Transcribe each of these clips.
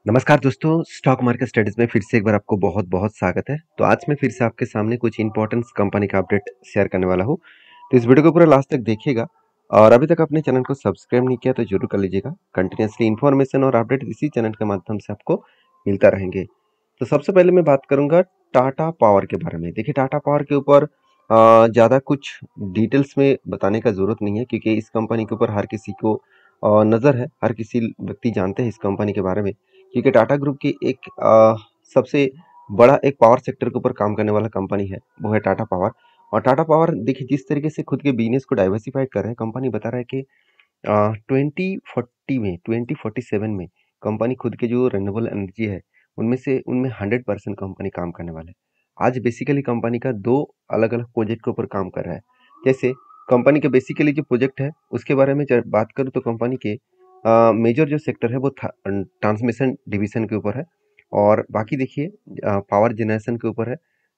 नमस्कार दोस्तों, stock market studies में फिर से एक बार आपको बहुत बहुत स्वागत है। तो आज मैं फिर से आपके सामने कुछ इंपॉर्टेंट कंपनी का अपडेट शेयर करने वाला हूँ। तो इस वीडियो को पूरा लास्ट तक देखिएगा और अभी तक अपने चैनल को सब्सक्राइब नहीं किया तो जरूर कर लीजिएगा। कंटिन्यूसली इन्फॉर्मेशन और अपडेट इसी चैनल के माध्यम से आपको मिलता रहेंगे। तो सबसे पहले मैं बात करूंगा टाटा पावर के बारे में। देखिए, टाटा पावर के ऊपर ज़्यादा कुछ डिटेल्स में बताने का ज़रूरत नहीं है, क्योंकि इस कंपनी के ऊपर हर किसी को नज़र है, हर किसी व्यक्ति जानते हैं इस कंपनी के बारे में। क्योंकि टाटा ग्रुप की एक सबसे बड़ा एक पावर सेक्टर के ऊपर काम करने वाला कंपनी है, वो है टाटा पावर। और टाटा पावर देखिए जिस तरीके से खुद के बिजनेस को डाइवर्सिफाइड कर रहे हैं, कंपनी बता रहा है कि 2047 में कंपनी खुद के जो रिन्यूएबल एनर्जी है उनमें 100% कंपनी काम करने वाला है। आज बेसिकली कंपनी का दो अलग अलग प्रोजेक्ट के ऊपर काम कर रहा है। जैसे कंपनी के बेसिकली जो प्रोजेक्ट है उसके बारे में बात करूँ तो कंपनी के मेजर जो सेक्टर है वो ट्रांसमिशन डिवीजन के ऊपर है। और बाकी देखिए पावर जनरेशन के ऊपर है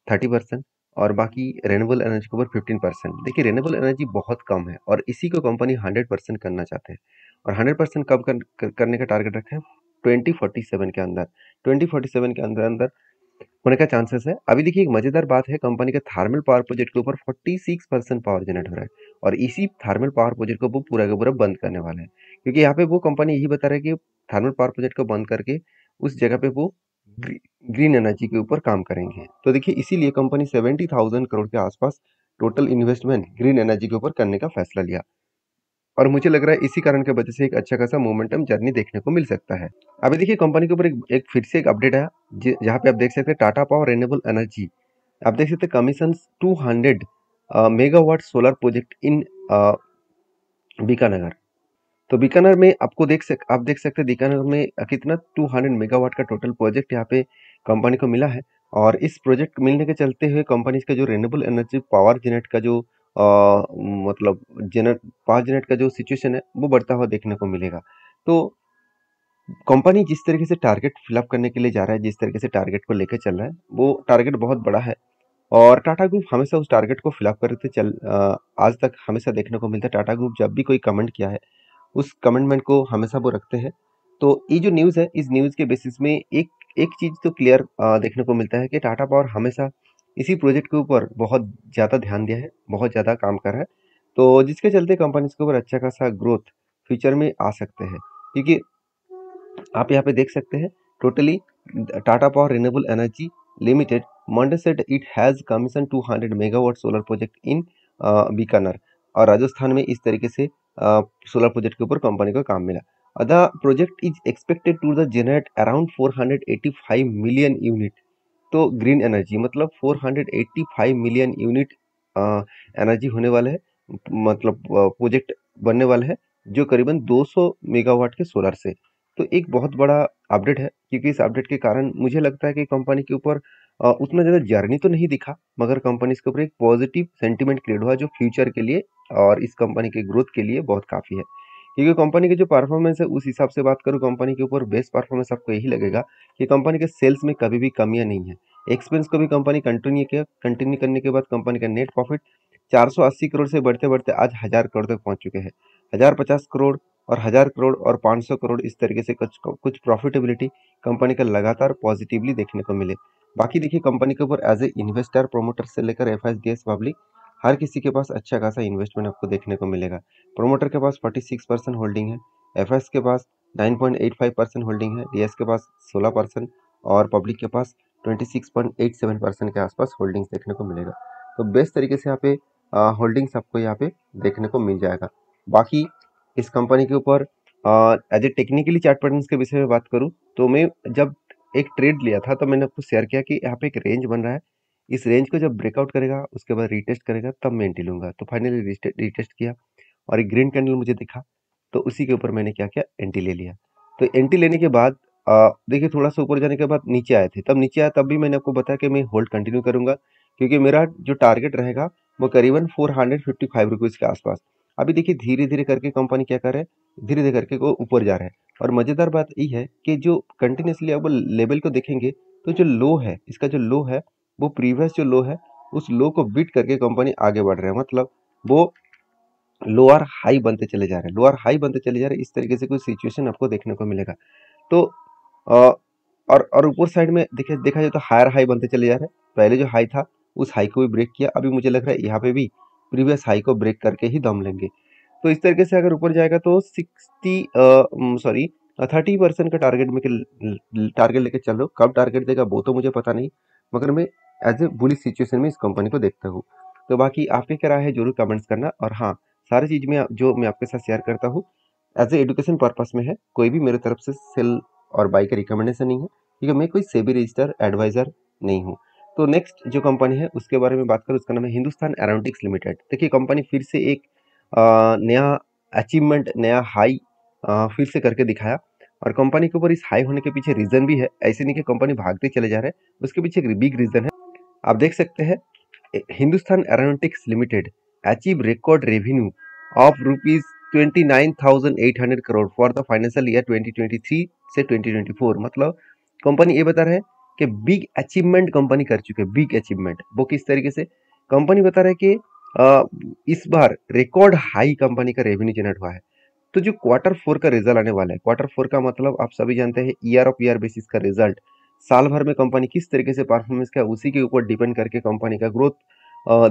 30%, और बाकी रेन्यूएबल एनर्जी के ऊपर 15%। देखिए, रेन्यूएबल एनर्जी बहुत कम है और इसी को कंपनी 100% करना चाहते हैं। और 100% कब करने का टारगेट रखा है? 2047 के अंदर। 2047 के अंदर अंदर होने का चांसेस है। अभी देखिए, एक मजेदार बात है, कंपनी के थर्मल पावर प्रोजेक्ट के ऊपर 46% पावर जनरेट हो रहा है। और इसी थर्मल पावर प्रोजेक्ट को वो पूरा का पूरा बंद करने वाले हैं, क्योंकि यहाँ पे वो कंपनी यही बता रहा है कि थर्मल पावर प्रोजेक्ट को बंद करके उस जगह पे वो ग्रीन एनर्जी के ऊपर काम करेंगे। तो देखिए, इसीलिए कंपनी 70,000 करोड़ के आसपास टोटल इन्वेस्टमेंट ग्रीन एनर्जी के ऊपर करने का फैसला लिया। और मुझे लग रहा है इसी कारण की वजह से एक अच्छा खासा मोमेंटम जर्नी देखने को मिल सकता है। अभी देखिए, कंपनी के ऊपर एक फिर से एक अपडेट है, जहाँ पे आप देख सकते हैं टाटा पावर रिन्यूएबल एनर्जी। आप देख सकते हैं commission 200 megawatt solar project in Bikaner. तो बीकानेर में आप देख सकते हैं बीकानेर में कितना 200 मेगावाट का टोटल प्रोजेक्ट यहाँ पे कंपनी को मिला है। और इस प्रोजेक्ट मिलने के चलते हुए कंपनी का जो रिन्यूएबल एनर्जी पावर जनरेट का जो मतलब जनरेट पावर जनरेट का जो सिचुएशन है वो बढ़ता हुआ देखने को मिलेगा। तो कंपनी जिस तरीके से टारगेट फिलअप करने के लिए जा रहा है, जिस तरीके से टारगेट को लेकर चल रहा है, वो टारगेट बहुत बड़ा है। और टाटा ग्रुप हमेशा उस टारगेट को फिलअप करते आज तक हमेशा देखने को मिलता है। टाटा ग्रुप जब भी कोई कमेंट किया है उस कमिटमेंट को हमेशा वो रखते हैं। तो ये जो न्यूज़ है, इस न्यूज़ के बेसिस में एक एक चीज़ तो क्लियर देखने को मिलता है कि टाटा पावर हमेशा इसी प्रोजेक्ट के ऊपर बहुत ज़्यादा ध्यान दिया है, बहुत ज़्यादा काम कर रहा है। तो जिसके चलते कंपनी के ऊपर अच्छा खासा ग्रोथ फ्यूचर में आ सकते हैं। क्योंकि आप यहाँ पे देख सकते हैं totally Tata power renewable energy limited Monday said it has commission 200 megawatt solar project in Bikaner. और राजस्थान में इस तरीके से सोलर प्रोजेक्ट के ऊपर कंपनी को काम मिला। The project is expected to the generate around 485 million unit. तो ग्रीन एनर्जी मतलब 485 मिलियन यूनिट एनर्जी होने वाले है, मतलब प्रोजेक्ट बनने वाले हैं, जो करीबन 200 मेगावाट के सोलर से। तो एक बहुत बड़ा अपडेट है, क्योंकि इस अपडेट के कारण मुझे लगता है कि कंपनी के ऊपर उतना ज़्यादा जर्नी तो नहीं दिखा, मगर कंपनी के ऊपर एक पॉजिटिव सेंटीमेंट क्रिएट हुआ जो फ्यूचर के लिए और इस कंपनी के ग्रोथ के लिए बहुत काफ़ी है। क्योंकि कंपनी की जो परफॉर्मेंस है उस हिसाब से बात करूँ, कंपनी के ऊपर बेस्ट परफॉर्मेंस आपको यही लगेगा कि कंपनी के सेल्स में कभी भी कमियां नहीं है। एक्सपेंस को भी कंपनी कंटिन्यू करने के बाद कंपनी का नेट प्रॉफिट 480 करोड़ से बढ़ते बढ़ते आज 1000 करोड़ तक पहुंच चुके हैं। 1050 करोड़ और 1000 करोड़ और 500 करोड़, इस तरीके से कुछ कुछ प्रॉफिटेबिलिटी कंपनी का लगातार पॉजिटिवली देखने को मिले। बाकी देखिए, कंपनी के ऊपर एज ए इन्वेस्टर प्रोमोटर से लेकर एफआईडीएस पब्लिक हर किसी के पास अच्छा खासा इन्वेस्टमेंट आपको देखने को मिलेगा। प्रोमोटर के पास 46% होल्डिंग है, एफएस के पास 9.85% होल्डिंग है, डीएस के पास 16% और पब्लिक के पास 26.87% के आसपास होल्डिंग्स देखने को मिलेगा। तो बेस्ट तरीके से यहाँ पे होल्डिंग्स आपको यहाँ पे देखने को मिल जाएगा। बाकी इस कंपनी के ऊपर as a technically chart patterns के विषय में बात करूँ तो मैं जब एक ट्रेड लिया था तो मैंने आपको शेयर किया कि यहाँ पे एक रेंज बन रहा है। इस रेंज को जब ब्रेकआउट करेगा उसके बाद रीटेस्ट करेगा तब मैं एंट्री लूंगा। तो फाइनली रीटेस्ट किया और एक ग्रीन कैंडल मुझे दिखा, तो उसी के ऊपर मैंने क्या किया, एंट्री ले लिया। तो एंट्री लेने के बाद देखिए थोड़ा सा ऊपर जाने के बाद नीचे आए थे, तब नीचे आया तब भी मैंने आपको बताया कि मैं होल्ड कंटिन्यू करूंगा, क्योंकि मेरा जो टारगेट रहेगा वो करीबन 455 रुपीज़ के आसपास। अभी देखिए धीरे धीरे करके कंपनी क्या कर रहा है, धीरे धीरे करके वो ऊपर जा रहा है। और मज़ेदार बात ये है कि जो कंटिन्यूसली अब लेवल को देखेंगे तो जो लो है, इसका जो लो है वो प्रीवियस जो लो है उस लो को बीट करके कंपनी आगे बढ़ रहा है। मतलब वो लोअर हाई बनते चले जा रहे हैं, लोअर हाई बनते चले जा रहे हैं, इस तरीके से कोई सिचुएशन आपको देखने को मिलेगा। तो अ, और ऊपर साइड में देखिए देखा जाए तो हायर हाई बनते चले जा रहे हैं। पहले जो हाई था उस हाई को भी ब्रेक किया, अभी मुझे लग रहा है यहाँ पे भी प्रीवियस हाई को ब्रेक करके ही दम लेंगे। तो इस तरीके से अगर ऊपर जाएगा तो 30% का टारगेट में टारगेट लेके चल रहा हूँ। कब टारगेट देगा वो तो मुझे पता नहीं, मगर मैं एज ए बुलिश सिचुएशन में इस कंपनी को देखता हूँ। तो बाकी आपकी क्या राय है जरूर कमेंट्स करना। और हाँ, सारी चीज में जो मैं आपके साथ शेयर करता हूँ एज ए एजुकेशन पर्पस में है, कोई भी मेरे तरफ से सेल और बाई का रिकमेंडेशन नहीं है, क्योंकि मैं कोई सेबी रजिस्टर एडवाइजर नहीं हूँ। तो नेक्स्ट जो कंपनी है उसके बारे में बात करूँ, उसका नाम है हिंदुस्तान एरोनॉटिक्स लिमिटेड। देखिए कंपनी फिर से एक नया अचीवमेंट, नया हाई फिर से करके दिखाया। और कंपनी के ऊपर इस हाई होने के पीछे रीजन भी है, ऐसे नहीं कि कंपनी भागते चले जा रहे हैं, उसके पीछे एक बिग रीजन है। आप देख सकते हैं Hindustan aeronautics limited achieve record revenue of rupees 29,800 crore for the financial year 2023 से 2024। मतलब कंपनी ये बता रहा है कि बिग अचीवमेंट कंपनी कर चुके हैं। बिग अचीवमेंट वो किस तरीके से, कंपनी बता रहा है कि इस बार रिकॉर्ड हाई कंपनी का रेवेन्यू जनरेट हुआ है। तो जो क्वार्टर फोर का रिजल्ट आने वाला है, क्वार्टर फोर का मतलब आप सभी जानते हैं ईयर ऑफ ईयर बेसिस का रिजल्ट, साल भर में कंपनी किस तरीके से परफॉर्मेंस किया उसी के ऊपर डिपेंड करके कंपनी का ग्रोथ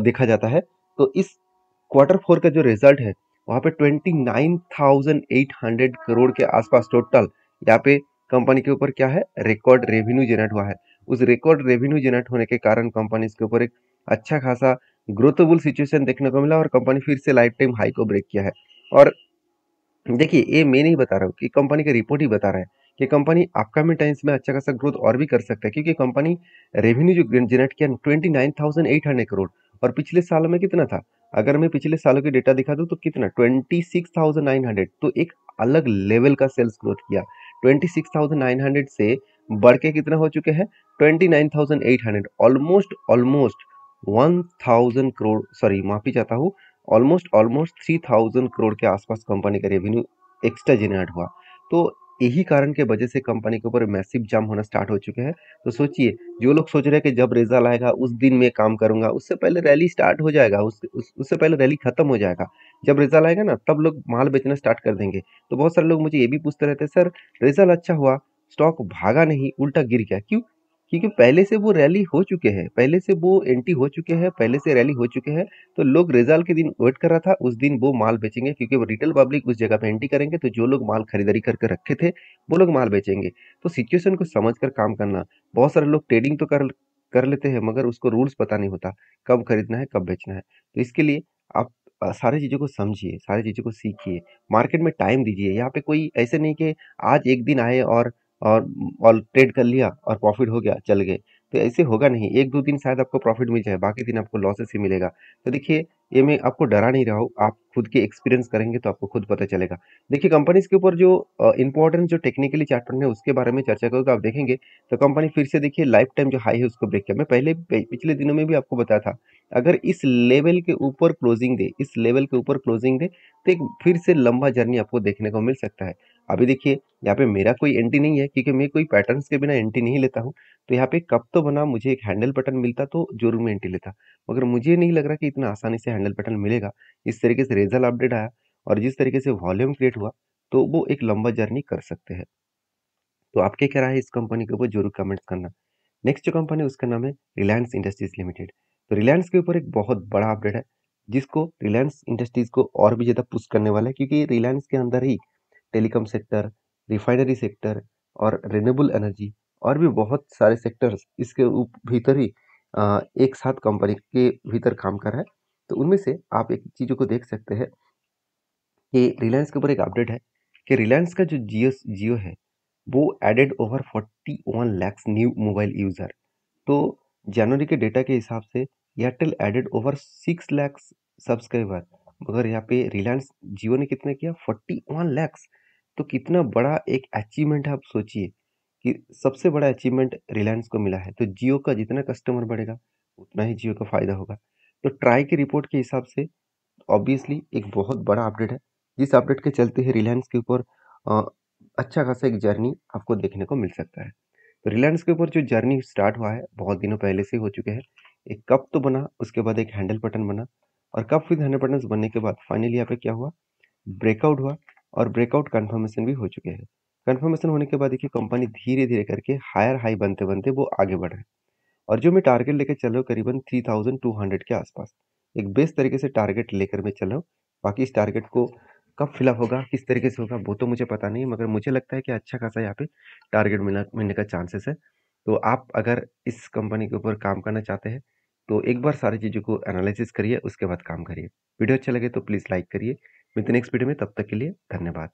देखा जाता है। तो इस क्वार्टर फोर का जो रिजल्ट है वहाँ पे 29,800 करोड़ के आसपास टोटल यहाँ पे कंपनी के ऊपर क्या है, रिकॉर्ड रेवेन्यू जनरेट हुआ है। उस रिकॉर्ड रेवेन्यू जनरेट होने के कारण कंपनी के ऊपर एक अच्छा खासा ग्रोथेबल सिचुएशन देखने को मिला और कंपनी फिर से लाइफ टाइम हाई को ब्रेक किया है। और देखिए ये मैं नहीं बता रहा हूँ कि कंपनी का रिपोर्ट ही बता रहा है कि कंपनी अपकमिंग टाइम्स में अच्छा खासा ग्रोथ और भी कर सकता है, क्योंकि कंपनी रेवेन्यू जो जनरेट किया 29,800 करोड़, और पिछले साल में कितना था, अगर मैं पिछले सालों के डेटा दिखा दूं तो कितना 26,900। तो एक अलग लेवल का सेल्स ग्रोथ किया। 26,900 से बढ़ के कितना हो चुके हैं 29,800, ऑलमोस्ट ऑलमोस्ट 1,000 करोड़, सॉरी माफी चाहता हूँ, ऑलमोस्ट ऑलमोस्ट 3,000 करोड़ के आसपास कंपनी का रेवेन्यू एक्स्ट्रा जनरेट हुआ। तो यही कारण के वजह से कंपनी के ऊपर मैसिव जम होना स्टार्ट हो चुके हैं। तो सोचिए, जो लोग सोच रहे हैं कि जब रिजल्ट आएगा उस दिन मैं काम करूंगा, उससे पहले रैली स्टार्ट हो जाएगा, उससे पहले रैली खत्म हो जाएगा। जब रिजल्ट आएगा ना तब लोग माल बेचना स्टार्ट कर देंगे। तो बहुत सारे लोग मुझे ये भी पूछते रहते हैं, सर रिजल्ट अच्छा हुआ, स्टॉक भागा नहीं, उल्टा गिर गया क्यों? क्योंकि पहले से वो रैली हो चुके हैं, पहले से वो एंटी हो चुके हैं, पहले से रैली हो चुके हैं। तो लोग रिजल्ट के दिन वेट कर रहा था, उस दिन वो माल बेचेंगे, क्योंकि वो रिटेल पब्लिक उस जगह पे एंट्री करेंगे, तो जो लोग माल खरीदारी करके रखे थे वो लोग माल बेचेंगे। तो सिचुएशन को समझकर काम करना। बहुत सारे लोग ट्रेडिंग तो कर कर लेते हैं, मगर उसको रूल्स पता नहीं होता, कब खरीदना है कब बेचना है। तो इसके लिए आप सारी चीज़ों को समझिए, सारी चीज़ों को सीखिए, मार्केट में टाइम दीजिए। यहाँ पे कोई ऐसे नहीं कि आज एक दिन आए और और ट्रेड कर लिया और प्रॉफिट हो गया चल गए। तो ऐसे होगा नहीं, एक दो दिन शायद आपको प्रॉफिट मिल जाए, बाकी दिन आपको लॉसेस ही मिलेगा। तो देखिए, ये मैं आपको डरा नहीं रहा हूँ, आप खुद के एक्सपीरियंस करेंगे तो आपको खुद पता चलेगा। देखिए कंपनीज के ऊपर जो इंपॉर्टेंट जो टेक्निकली चार्ट पैटर्न है उसके बारे में चर्चा करूँ तो आप देखेंगे तो कंपनी फिर से देखिए लाइफ टाइम जो हाई है उसको ब्रेक किया। मैं पहले पिछले दिनों में भी आपको बताया था, अगर इस लेवल के ऊपर क्लोजिंग दे, इस लेवल के ऊपर क्लोजिंग दे तो एक फिर से लंबा जर्नी आपको देखने को मिल सकता है। अभी देखिए यहाँ पे मेरा कोई एंट्री नहीं है, क्योंकि मैं कोई पैटर्न्स के बिना एंट्री नहीं लेता हूँ। तो यहाँ पे कब तो बना, मुझे एक हैंडल पैटर्न मिलता तो जरूर मैं एंट्री लेता, मगर मुझे नहीं लग रहा कि इतना आसानी से हैंडल पैटर्न मिलेगा। इस तरीके से रिजल्ट अपडेट आया और जिस तरीके से वॉल्यूम क्रिएट हुआ, तो वो एक लंबा जर्नी कर सकते हैं। तो आपके क्या राय है इस कंपनी के ऊपर जरूर कमेंट्स करना। नेक्स्ट जो कंपनी है उसका नाम है रिलायंस इंडस्ट्रीज लिमिटेड। तो रिलायंस के ऊपर एक बहुत बड़ा अपडेट है, जिसको रिलायंस इंडस्ट्रीज को और भी ज़्यादा पुश करने वाला है, क्योंकि रिलायंस के अंदर ही टेलीकॉम सेक्टर, रिफाइनरी सेक्टर और रिन्यूएबल एनर्जी और भी बहुत सारे सेक्टर्स इसके भीतर ही एक साथ कंपनी के भीतर काम कर रहा है। तो उनमें से आप एक चीज़ों को देख सकते हैं कि रिलायंस के ऊपर एक अपडेट है कि रिलायंस का जो जियो है वो added over 41 lakhs new mobile user. तो जनवरी के डेटा के हिसाब से Airtel added over 6 lakhs subscriber, मगर यहाँ पे रिलायंस जियो ने कितना किया 41 लैक्स। तो कितना बड़ा एक अचीवमेंट है, आप सोचिए कि सबसे बड़ा अचीवमेंट रिलायंस को मिला है। तो जियो का जितना कस्टमर बढ़ेगा उतना ही जियो का फायदा होगा। तो ट्राई की रिपोर्ट के हिसाब से ऑब्वियसली एक बहुत बड़ा अपडेट है, जिस अपडेट के चलते ही रिलायंस के ऊपर अ, अच्छा खासा एक जर्नी आपको देखने को मिल सकता है। तो रिलायंस के ऊपर जो जर्नी स्टार्ट हुआ है बहुत दिनों पहले से हो चुके हैं। एक कप तो बना, उसके बाद एक हैंडल पैटर्न बना, और कप विद हैंडल पैटर्न बनने के बाद फाइनली यहाँ पे क्या हुआ, ब्रेकआउट हुआ और ब्रेकआउट कंफर्मेशन भी हो चुके हैं। कंफर्मेशन होने के बाद देखिए कंपनी धीरे-धीरे करके हायर हाई बनते-बनते वो आगे बढ़ रहा है और जो मैं टारगेट लेके चल रहा हूँ करीबन 3200 के आसपास। एक बेस्ट तरीके से टारगेट लेकर मैं चल रहा हूँ। बाकी इस टारगेट को कब फिल अप होगा, किस तरीके से होगा वो तो मुझे पता नहीं है मगर मुझे लगता है कि अच्छा खासा यहाँ पे टारगेट मिलने का चांसेस है। तो आप अगर इस कंपनी के ऊपर काम करना चाहते हैं, तो एक बार सारी चीज़ों को एनालिसिस करिए उसके बाद काम करिए। वीडियो अच्छा लगे तो प्लीज़ लाइक करिए। मिलते हैं नेक्स्ट वीडियो में, तब तक के लिए धन्यवाद।